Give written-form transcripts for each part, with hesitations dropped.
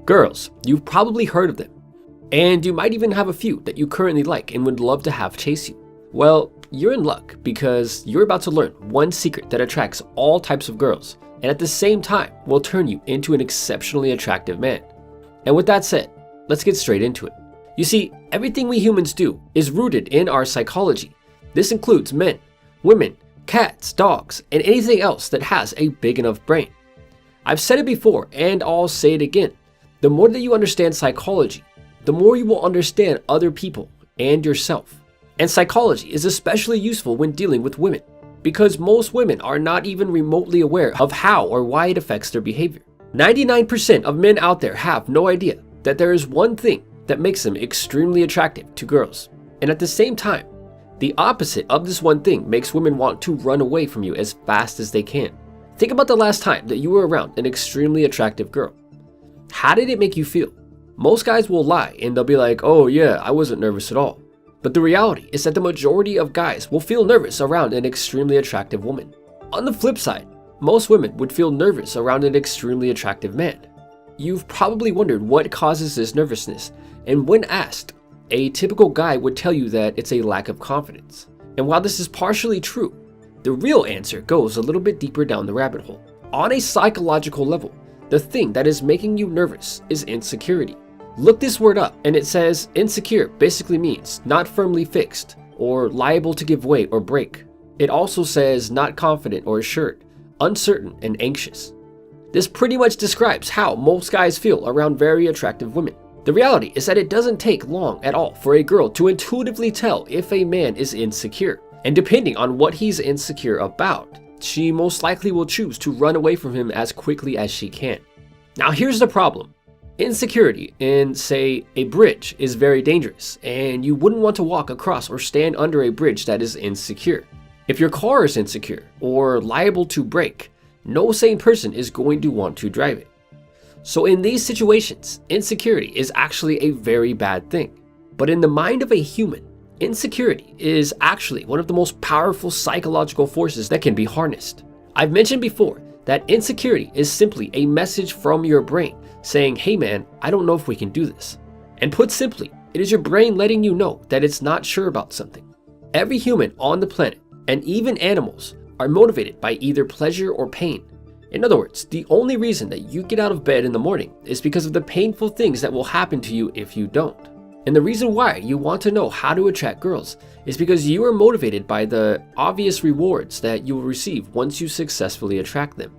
Girls, you've probably heard of them, and you might even have a few that you currently like and would love to have chase you. Well, you're in luck because you're about to learn one secret that attracts all types of girls and at the same time will turn you into an exceptionally attractive man. And with that said, let's get straight into it. You see, everything we humans do is rooted in our psychology. This includes men, women, cats, dogs, and anything else that has a big enough brain. I've said it before and I'll say it again. The more that you understand psychology, the more you will understand other people and yourself. And psychology is especially useful when dealing with women, because most women are not even remotely aware of how or why it affects their behavior. 99% of men out there have no idea that there is one thing that makes them extremely attractive to girls. And at the same time, the opposite of this one thing makes women want to run away from you as fast as they can. Think about the last time that you were around an extremely attractive girl. How did it make you feel? Most guys will lie and they'll be like, oh yeah, I wasn't nervous at all. But the reality is that the majority of guys will feel nervous around an extremely attractive woman. On the flip side, most women would feel nervous around an extremely attractive man. You've probably wondered what causes this nervousness, and when asked, a typical guy would tell you that it's a lack of confidence. And while this is partially true, the real answer goes a little bit deeper down the rabbit hole. On a psychological level, the thing that is making you nervous is insecurity. Look this word up and it says insecure basically means not firmly fixed or liable to give way or break. It also says not confident or assured, uncertain and anxious. This pretty much describes how most guys feel around very attractive women. The reality is that it doesn't take long at all for a girl to intuitively tell if a man is insecure. And depending on what he's insecure about, she most likely will choose to run away from him as quickly as she can. Now here's the problem. Insecurity in, say, a bridge is very dangerous, and you wouldn't want to walk across or stand under a bridge that is insecure. If your car is insecure or liable to break, no sane person is going to want to drive it. So in these situations, insecurity is actually a very bad thing. But in the mind of a human, insecurity is actually one of the most powerful psychological forces that can be harnessed. I've mentioned before that insecurity is simply a message from your brain saying, hey man, I don't know if we can do this. And put simply, it is your brain letting you know that it's not sure about something. Every human on the planet, and even animals, are motivated by either pleasure or pain. In other words, the only reason that you get out of bed in the morning is because of the painful things that will happen to you if you don't. And the reason why you want to know how to attract girls is because you are motivated by the obvious rewards that you will receive once you successfully attract them.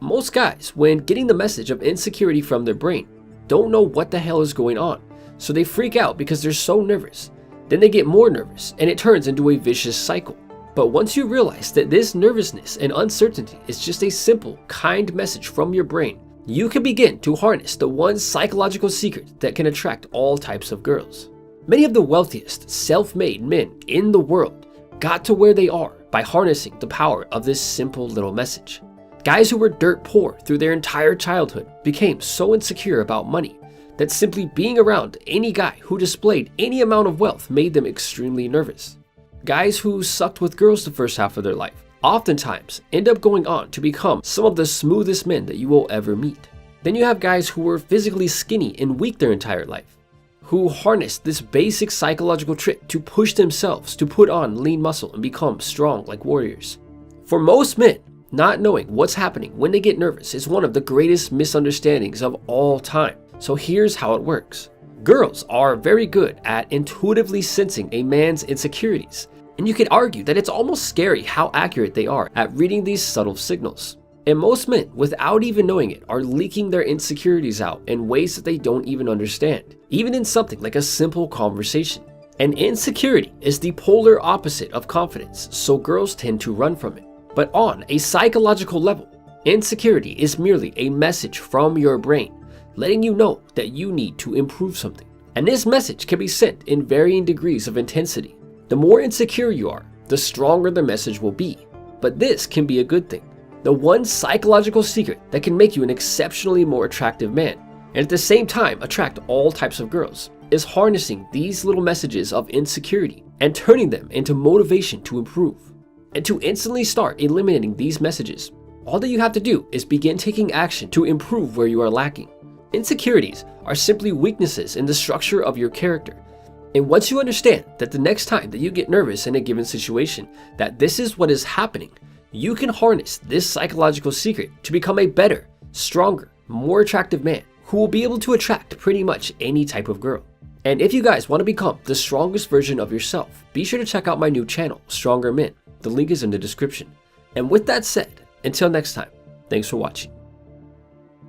Most guys, when getting the message of insecurity from their brain, don't know what the hell is going on, so they freak out because they're so nervous. Then they get more nervous and it turns into a vicious cycle. But once you realize that this nervousness and uncertainty is just a simple, kind message from your brain, you can begin to harness the one psychological secret that can attract all types of girls. Many of the wealthiest, self-made men in the world got to where they are by harnessing the power of this simple little message. Guys who were dirt poor through their entire childhood became so insecure about money that simply being around any guy who displayed any amount of wealth made them extremely nervous. Guys who sucked with girls the first half of their life oftentimes end up going on to become some of the smoothest men that you will ever meet. Then you have guys who were physically skinny and weak their entire life, who harnessed this basic psychological trick to push themselves to put on lean muscle and become strong like warriors. For most men, not knowing what's happening when they get nervous is one of the greatest misunderstandings of all time. So here's how it works. Girls are very good at intuitively sensing a man's insecurities, and you could argue that it's almost scary how accurate they are at reading these subtle signals. And most men, without even knowing it, are leaking their insecurities out in ways that they don't even understand, even in something like a simple conversation. And insecurity is the polar opposite of confidence, so girls tend to run from it. But on a psychological level, insecurity is merely a message from your brain, letting you know that you need to improve something. And this message can be sent in varying degrees of intensity. The more insecure you are, the stronger the message will be. But this can be a good thing. The one psychological secret that can make you an exceptionally more attractive man, and at the same time attract all types of girls, is harnessing these little messages of insecurity and turning them into motivation to improve. And to instantly start eliminating these messages, all that you have to do is begin taking action to improve where you are lacking. Insecurities are simply weaknesses in the structure of your character. And once you understand that the next time that you get nervous in a given situation, that this is what is happening, you can harness this psychological secret to become a better, stronger, more attractive man who will be able to attract pretty much any type of girl. And if you guys want to become the strongest version of yourself, be sure to check out my new channel, Stronger Men. The link is in the description. And with that said, until next time, thanks for watching.